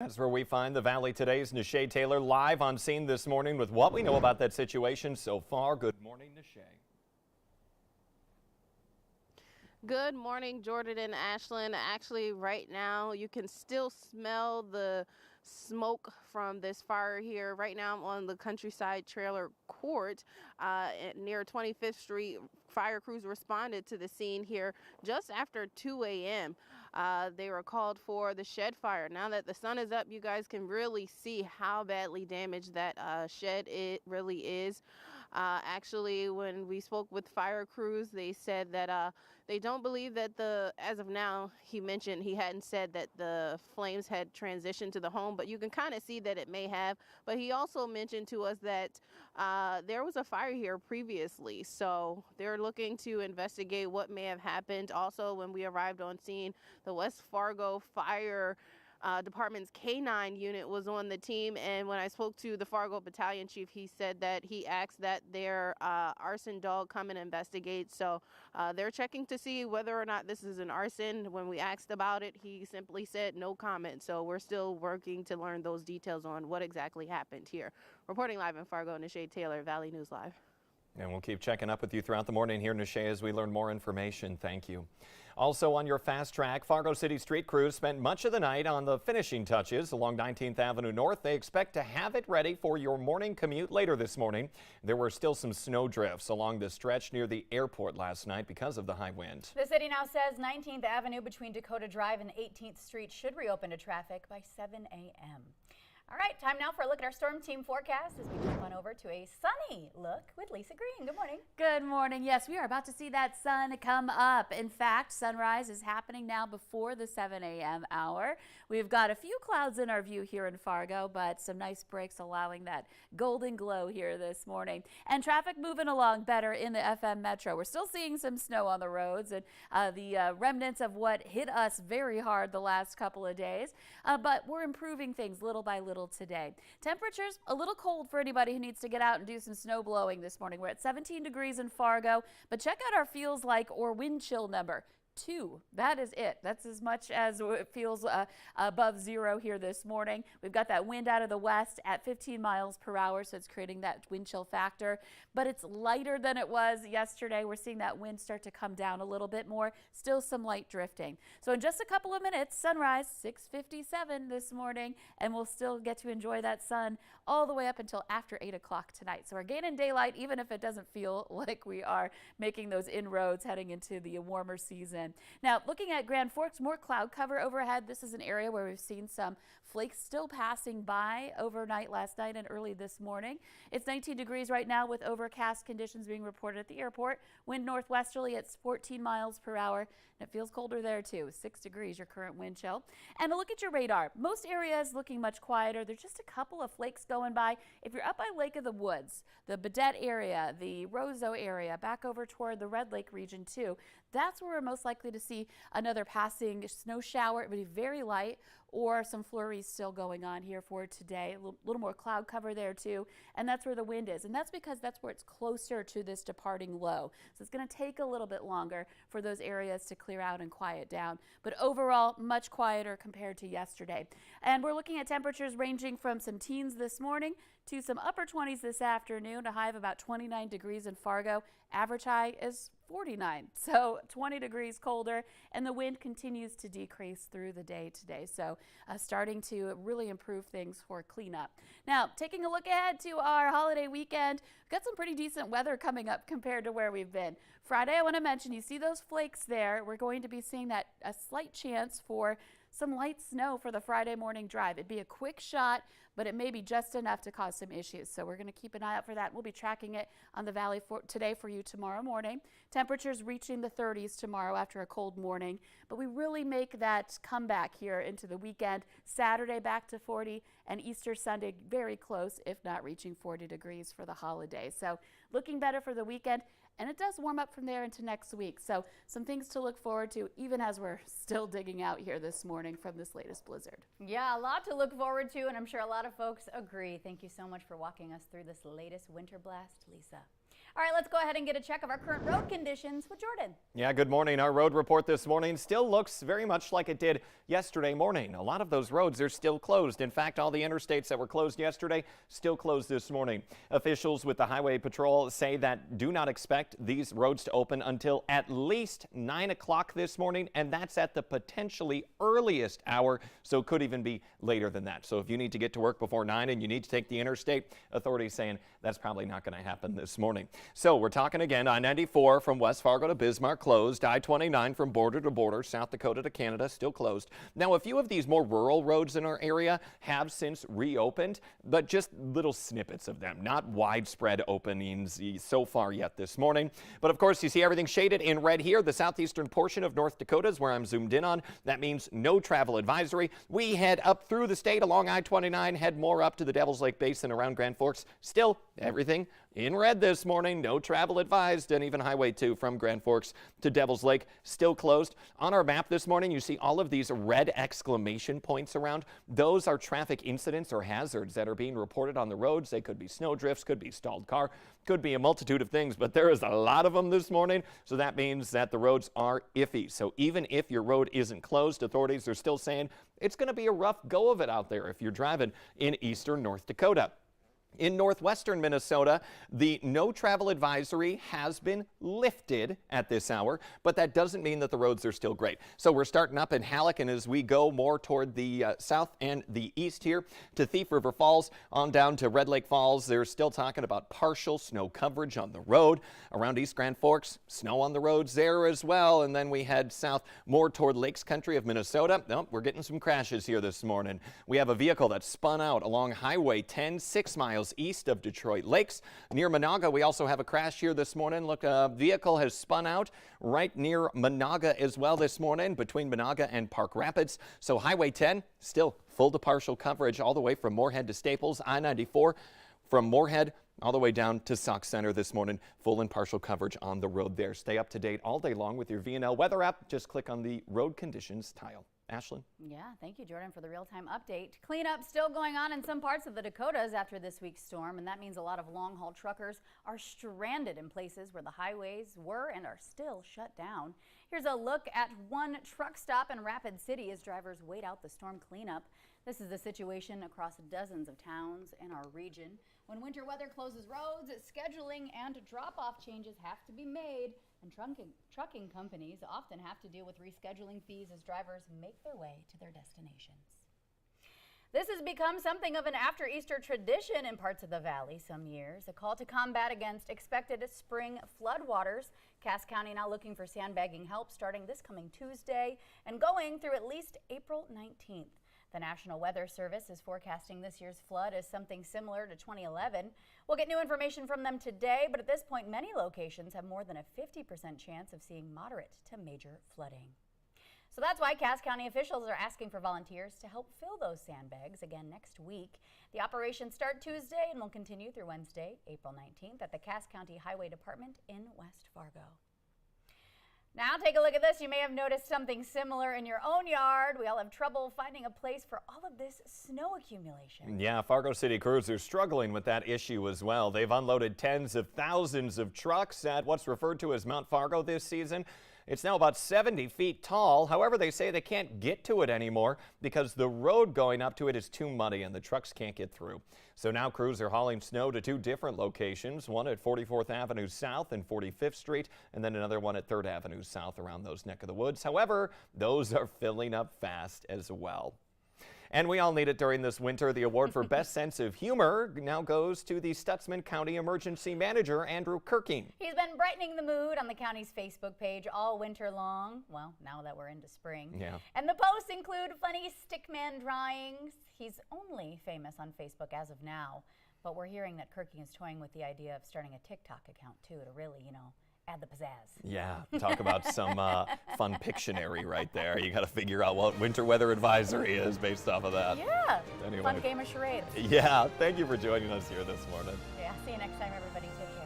That's where we find the Valley Today's Nishay Taylor live on scene this morning with what we know about that situation so far. Good morning, Nishay. Good morning, Jordan and Ashlyn. Actually, right now you can still smell the smoke from this fire here. Right now I'm on the Countryside Trailer Court near 25th Street. Fire crews responded to the scene here just after 2 a.m. They were called for the shed fire. Now that the sun is up, you guys can really see how badly damaged that shed it really is. Actually, when we spoke with fire crews, they said that they don't believe that as of now, he mentioned he hadn't said that the flames had transitioned to the home, but you can kind of see that it may have. But he also mentioned to us that there was a fire here previously, so they're looking to investigate what may have happened. Also, when we arrived on scene, the West Fargo Fire Department's K-9 unit was on the team, and when I spoke to the Fargo battalion chief, he said that he asked that their arson dog come and investigate. So they're checking to see whether or not this is an arson. When we asked about it, he simply said no comment. So we're still working to learn those details on what exactly happened here. Reporting live in Fargo, Nishay Taylor, Valley News Live. And we'll keep checking up with you throughout the morning here, Nishay, as we learn more information. Thank you. Also on your fast track, Fargo City street crews spent much of the night on the finishing touches along 19th Avenue North. They expect to have it ready for your morning commute later this morning. There were still some snow drifts along the stretch near the airport last night because of the high wind. The city now says 19th Avenue between Dakota Drive and 18th Street should reopen to traffic by 7 a.m. All right, time now for a look at our storm team forecast as we jump on over to a sunny look with Lisa Green. Good morning. Good morning. Yes, we are about to see that sun come up. In fact, sunrise is happening now before the 7 a.m. hour. We've got a few clouds in our view here in Fargo, but some nice breaks allowing that golden glow here this morning. And traffic moving along better in the FM Metro. We're still seeing some snow on the roads and the remnants of what hit us very hard the last couple of days, but we're improving things little by little today. Temperatures a little cold for anybody who needs to get out and do some snow blowing this morning. We're at 17 degrees in Fargo, but check out our feels like or wind chill number. 2. That is it. That's as much as it feels above zero here this morning. We've got that wind out of the west at 15 miles per hour, so it's creating that wind chill factor, but it's lighter than it was yesterday. We're seeing that wind start to come down a little bit more. Still some light drifting. So in just a couple of minutes, sunrise 6:57 this morning, and we'll still get to enjoy that sun all the way up until after 8 o'clock tonight. So we're gaining daylight, even if it doesn't feel like we are making those inroads heading into the warmer season. Now, looking at Grand Forks, more cloud cover overhead. This is an area where we've seen some flakes still passing by overnight last night and early this morning. It's 19 degrees right now with overcast conditions being reported at the airport. Wind northwesterly at 14 miles per hour. And it feels colder there too. 6 degrees, your current wind chill. And a look at your radar. Most areas looking much quieter. There's just a couple of flakes going by. If you're up by Lake of the Woods, the Badette area, the Roseau area, back over toward the Red Lake region too, that's where we're most likely to see another passing snow shower. It would be very light, or some flurries still going on here for today. A little more cloud cover there too, and that's where the wind is, and that's because that's where it's closer to this departing low. So it's going to take a little bit longer for those areas to clear out and quiet down, but overall much quieter compared to yesterday. And we're looking at temperatures ranging from some teens this morning to some upper 20s this afternoon, a high of about 29 degrees in Fargo. Average high is 49, so 20 degrees colder, and the wind continues to decrease through the day today, so starting to really improve things for cleanup. Now, taking a look ahead to our holiday weekend, we've got some pretty decent weather coming up compared to where we've been. Friday, I want to mention, you see those flakes there. We're going to be seeing that a slight chance for some light snow for the Friday morning drive. It'd be a quick shot, but it may be just enough to cause some issues. So we're going to keep an eye out for that. We'll be tracking it on the Valley today for you tomorrow morning. Temperatures reaching the 30s tomorrow after a cold morning, but we really make that comeback here into the weekend. Saturday back to 40 and Easter Sunday very close, if not reaching 40 degrees for the holiday. So looking better for the weekend. And it does warm up from there into next week. So some things to look forward to, even as we're still digging out here this morning from this latest blizzard. Yeah, a lot to look forward to, and I'm sure a lot of folks agree. Thank you so much for walking us through this latest winter blast, Lisa. All right, let's go ahead and get a check of our current road conditions with Jordan. Yeah, good morning. Our road report this morning still looks very much like it did yesterday morning. A lot of those roads are still closed. In fact, all the interstates that were closed yesterday still closed this morning. Officials with the Highway Patrol say that do not expect these roads to open until at least 9 o'clock this morning, and that's at the potentially earliest hour, so it could even be later than that. So if you need to get to work before 9 and you need to take the interstate, authorities saying that's probably not going to happen this morning. So we're talking again, I-94 from West Fargo to Bismarck closed, I-29 from border to border, South Dakota to Canada still closed. Now a few of these more rural roads in our area have since reopened, but just little snippets of them, not widespread openings so far yet this morning. But of course you see everything shaded in red here. The southeastern portion of North Dakota is where I'm zoomed in on. That means no travel advisory. We head up through the state along I-29, head more up to the Devil's Lake Basin around Grand Forks. Still everything in red this morning, no travel advised, and even Highway 2 from Grand Forks to Devil's Lake still closed. On our map this morning, you see all of these red exclamation points around. Those are traffic incidents or hazards that are being reported on the roads. They could be snow drifts, could be stalled car, could be a multitude of things, but there is a lot of them this morning, so that means that the roads are iffy. So even if your road isn't closed, authorities are still saying it's going to be a rough go of it out there if you're driving in eastern North Dakota. In northwestern Minnesota, the no travel advisory has been lifted at this hour, but that doesn't mean that the roads are still great. So we're starting up in Halleck, and as we go more toward the south and the east here to Thief River Falls on down to Red Lake Falls, they're still talking about partial snow coverage on the road. Around East Grand Forks, snow on the roads there as well. And then we head south more toward Lakes Country of Minnesota. Nope, we're getting some crashes here this morning. We have a vehicle that spun out along Highway 10, 6 miles east of Detroit Lakes. Near Monaga, we also have a crash here this morning. Look, a vehicle has spun out right near Monaga as well this morning between Monaga and Park Rapids. So Highway 10 still full to partial coverage all the way from Moorhead to Staples. I-94 from Moorhead all the way down to Sauk Center this morning. Full and partial coverage on the road there. Stay up to date all day long with your VNL weather app. Just click on the road conditions tile. Ashlyn? Yeah, thank you, Jordan, for the real-time update. Cleanup still going on in some parts of the Dakotas after this week's storm, and that means a lot of long-haul truckers are stranded in places where the highways were and are still shut down. Here's a look at one truck stop in Rapid City as drivers wait out the storm cleanup. This is the situation across dozens of towns in our region. When winter weather closes roads, scheduling and drop-off changes have to be made, and trucking companies often have to deal with rescheduling fees as drivers make their way to their destinations. This has become something of an after-Easter tradition in parts of the valley some years, a call to combat against expected spring floodwaters. Cass County now looking for sandbagging help starting this coming Tuesday and going through at least April 19th. The National Weather Service is forecasting this year's flood as something similar to 2011. We'll get new information from them today, but at this point, many locations have more than a 50% chance of seeing moderate to major flooding. So that's why Cass County officials are asking for volunteers to help fill those sandbags again next week. The operations start Tuesday and will continue through Wednesday, April 19th at the Cass County Highway Department in West Fargo. Now take a look at this. You may have noticed something similar in your own yard. We all have trouble finding a place for all of this snow accumulation. Yeah, Fargo City crews are struggling with that issue as well. They've unloaded tens of thousands of trucks at what's referred to as Mount Fargo this season. It's now about 70 feet tall. However, they say they can't get to it anymore because the road going up to it is too muddy and the trucks can't get through. So now crews are hauling snow to two different locations, one at 44th Avenue South and 45th Street, and then another one at 3rd Avenue South around those neck of the woods. However, those are filling up fast as well. And we all need it during this winter. The award for Best Sense of Humor now goes to the Stutzman County Emergency Manager, Andrew Kirking. He's been brightening the mood on the county's Facebook page all winter long. Well, now that we're into spring. Yeah. And the posts include funny stickman drawings. He's only famous on Facebook as of now, but we're hearing that Kirking is toying with the idea of starting a TikTok account too to really, add the pizzazz. Yeah, talk about some fun Pictionary right there. You got to figure out what winter weather advisory is based off of that. Yeah, Anyway. fun game of charades. Yeah, thank you for joining us here this morning. Yeah, see you next time, everybody. Take care.